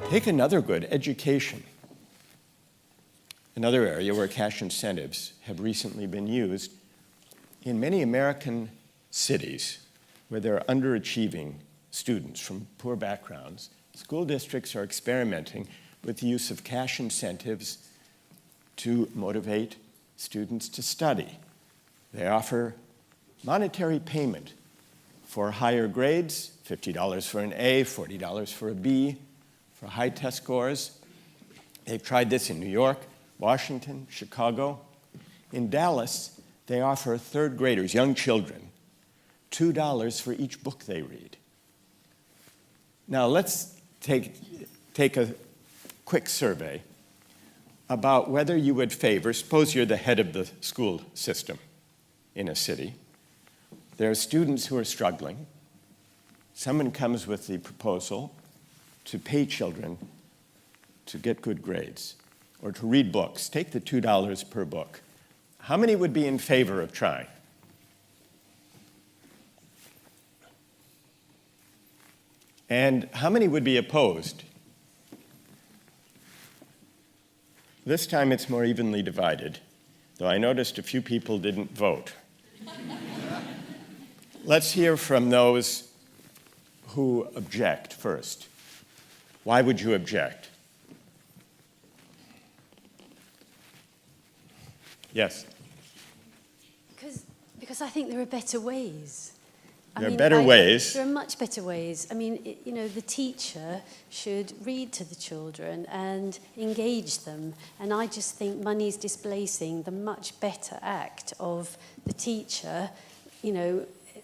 Take another good, education. Another area where cash incentives have recently been used. In many American cities where there are underachieving students from poor backgrounds, school districts are experimenting with the use of cash incentives to motivate students to study. They offer monetary payment for higher grades, $50 for an A, $40 for a B, for high test scores. They've tried this in New York, Washington, Chicago. In Dallas, they offer third graders, young children, $2 for each book they read. Now let's take a quick survey about whether you would favor, suppose you're the head of the school system in a city. There are students who are struggling. Someone comes with the proposal to pay children to get good grades or to read books. Take the $2 per book. How many would be in favor of trying? And how many would be opposed? This time it's more evenly divided, though I noticed a few people didn't vote. Let's hear from those who object first. Why would you object? Yes? Because I think there are better ways. There are better ways. There are much better ways. I mean, the teacher should read to the children and engage them. And I just think money's displacing the much better act of the teacher,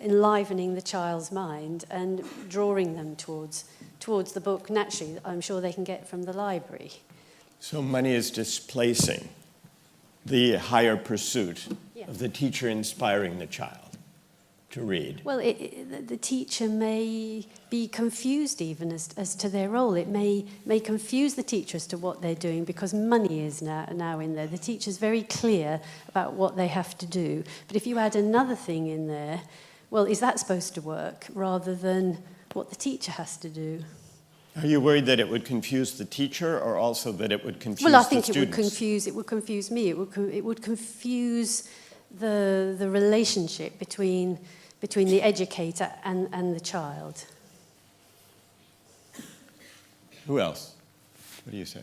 enlivening the child's mind and drawing them towards the book, naturally, I'm sure they can get from the library. So money is displacing the higher pursuit of the teacher inspiring the child to read. Well, the teacher may be confused even as to their role. It may confuse the teacher as to what they're doing because money is now in there. The teacher's very clear about what they have to do. But if you add another thing in there, well, is that supposed to work rather than what the teacher has to do? Are you worried that it would confuse the teacher or also that it would confuse the students? Well, I think it would confuse me. It would confuse the relationship between the educator and the child. Who else? What do you say?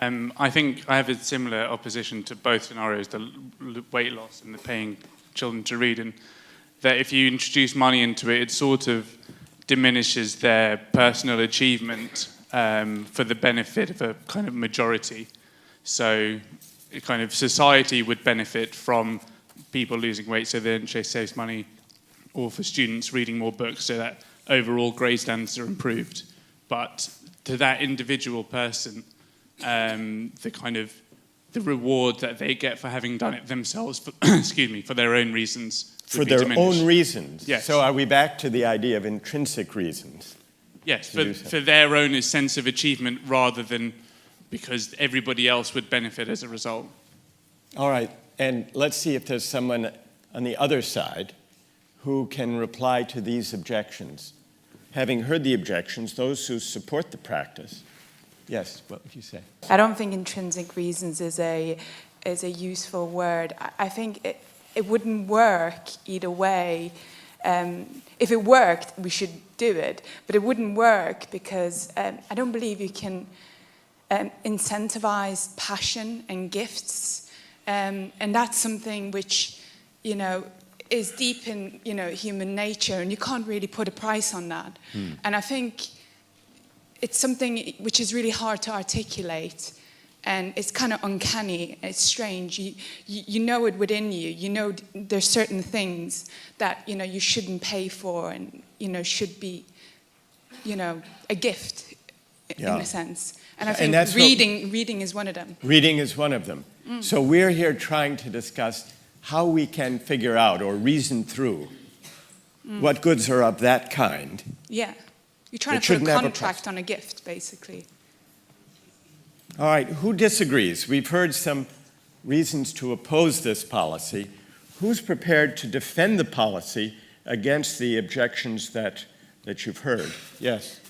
I think I have a similar opposition to both scenarios, the weight loss and the paying children to read, and that if you introduce money into it, it sort of diminishes their personal achievement for the benefit of a kind of majority. So kind of society would benefit from people losing weight, so then it saves money, or for students reading more books so that overall grade standards are improved. But to that individual person, the reward that they get for having done it themselves, for their own reasons. For their own reasons? Yes. So are we back to the idea of intrinsic reasons? Yes, for their own sense of achievement rather than because everybody else would benefit as a result. All right, and let's see if there's someone on the other side who can reply to these objections. Having heard the objections, those who support the practice. Yes, what would you say? I don't think intrinsic reasons is a useful word. I think it wouldn't work either way. If it worked, we should do it, but it wouldn't work because I don't believe you can incentivize passion and gifts, and that's something which, is deep in, human nature, and you can't really put a price on that. And I think it's something which is really hard to articulate, and it's kind of uncanny, it's strange. You know it within you. You know there's certain things that, you shouldn't pay for and, should be, a gift in a sense. And I think reading is one of them. Reading is one of them. So we're here trying to discuss how we can figure out or reason through what goods are of that kind. Yeah. You're trying to put a contract on a gift, basically. All right, who disagrees? We've heard some reasons to oppose this policy. Who's prepared to defend the policy against the objections that you've heard? Yes?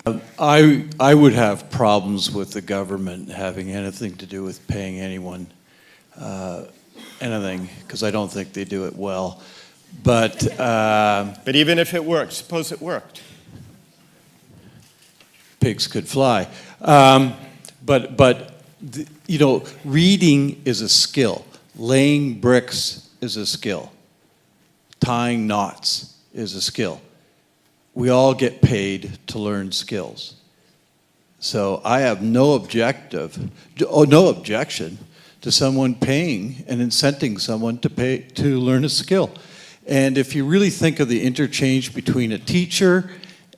I would have problems with the government having anything to do with paying anyone anything, because I don't think they do it well. But even if it worked, suppose it worked. Pigs could fly. Reading is a skill. Laying bricks is a skill. Tying knots is a skill. We all get paid to learn skills. So I have no objection to someone paying and incenting someone to learn a skill. And if you really think of the interchange between a teacher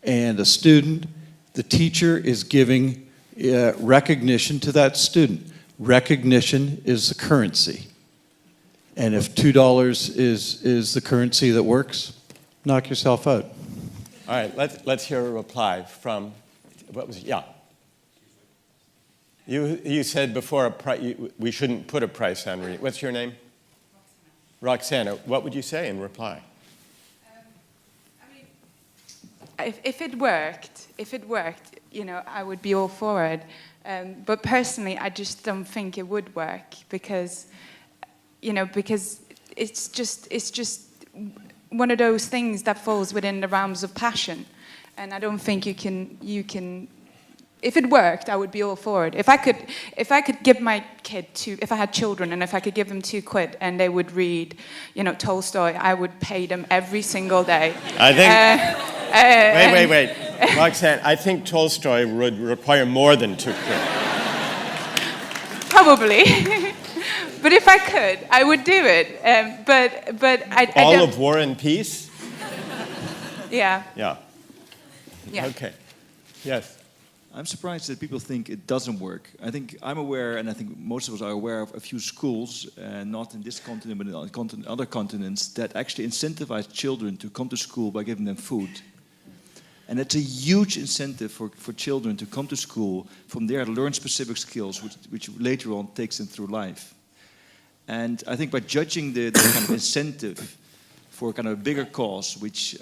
and a student, the teacher is giving recognition to that student. Recognition is the currency. And if $2 is the currency that works, knock yourself out. All right, let's hear a reply from, what was it? Yeah. You said before we shouldn't put a price on reading. What's your name? Roxana. What would you say in reply? If it worked, I would be all for it. But personally, I just don't think it would work because it's just one of those things that falls within the realms of passion, and I don't think you can. If it worked, I would be all for it. If I could give my kid if I had children, and if I could give them £2 and they would read, Tolstoy, I would pay them every single day. I think. Wait, Roxanne. I think Tolstoy would require more than £2. Probably. But if I could, I would do it. But I All don't. of War and Peace? Yeah. Yeah. Yeah. Okay. Yes. I'm surprised that people think it doesn't work. I think I'm aware, and I think most of us are aware of a few schools, not in this continent, but in other continents, that actually incentivize children to come to school by giving them food. And it's a huge incentive for children to come to school, from there learn specific skills, which later on takes them through life. And I think by judging the kind of incentive for kind of a bigger cause, which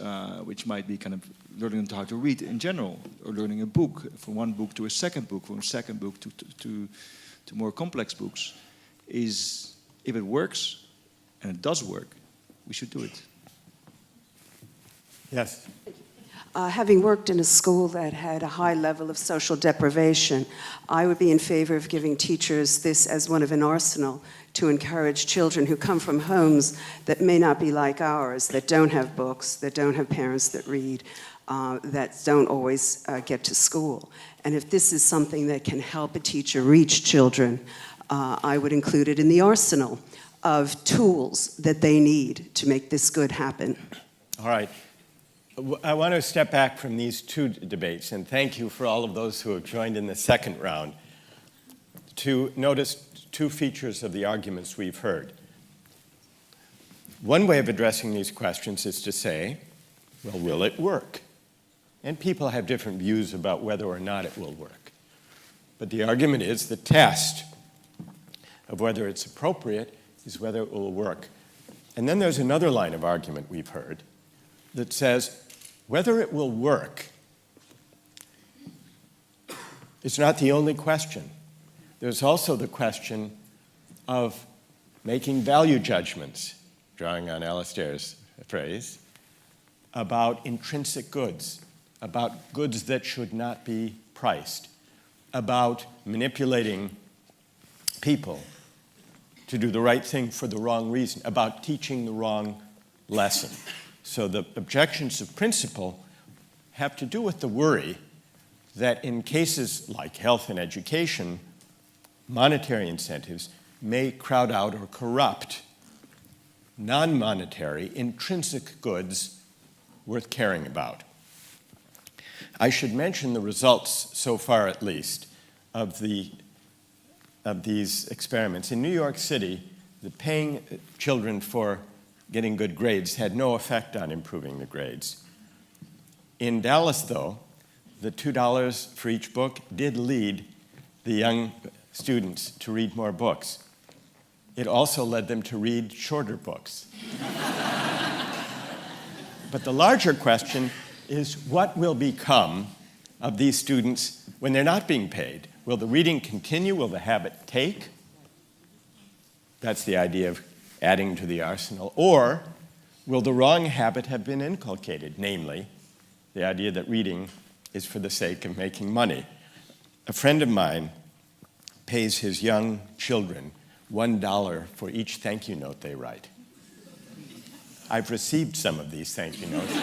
might be kind of learning how to read in general, or learning a book, from one book to a second book, from a second book to more complex books, is if it works, and it does work, we should do it. Yes. Having worked in a school that had a high level of social deprivation, I would be in favor of giving teachers this as one of an arsenal to encourage children who come from homes that may not be like ours, that don't have books, that don't have parents that read, that don't always get to school. And if this is something that can help a teacher reach children, I would include it in the arsenal of tools that they need to make this good happen. All right. I want to step back from these two debates, and thank you for all of those who have joined in the second round, to notice two features of the arguments we've heard. One way of addressing these questions is to say, well, will it work? And people have different views about whether or not it will work. But the argument is the test of whether it's appropriate is whether it will work. And then there's another line of argument we've heard that says whether it will work is not the only question. There's also the question of making value judgments, drawing on Alistair's phrase, about intrinsic goods, about goods that should not be priced, about manipulating people to do the right thing for the wrong reason, about teaching the wrong lesson. So the objections of principle have to do with the worry that in cases like health and education, monetary incentives may crowd out or corrupt non-monetary, intrinsic goods worth caring about. I should mention the results, so far at least, of these experiments. In New York City, the paying children for getting good grades had no effect on improving the grades. In Dallas, though, the $2 for each book did lead the young students to read more books. It also led them to read shorter books. But the larger question is what will become of these students when they're not being paid? Will the reading continue? Will the habit take? That's the idea of adding to the arsenal. Or will the wrong habit have been inculcated, namely, the idea that reading is for the sake of making money? A friend of mine pays his young children $1 for each thank you note they write. I've received some of these thank you notes.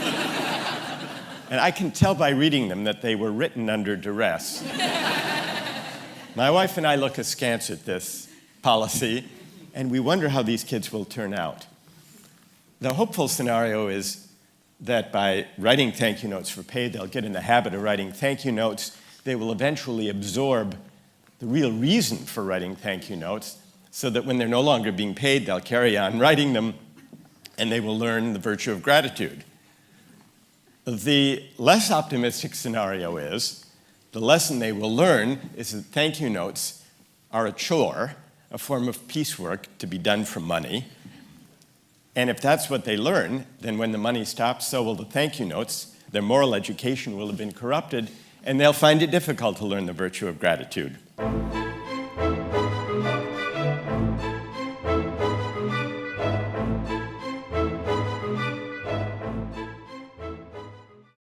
And I can tell by reading them that they were written under duress. My wife and I look askance at this policy, and we wonder how these kids will turn out. The hopeful scenario is that by writing thank you notes for pay, they'll get in the habit of writing thank you notes. They will eventually absorb the real reason for writing thank you notes, so that when they're no longer being paid, they'll carry on writing them, and they will learn the virtue of gratitude. The less optimistic scenario is the lesson they will learn is that thank you notes are a chore, a form of piecework to be done for money. And if that's what they learn, then when the money stops, so will the thank you notes. Their moral education will have been corrupted, and they'll find it difficult to learn the virtue of gratitude.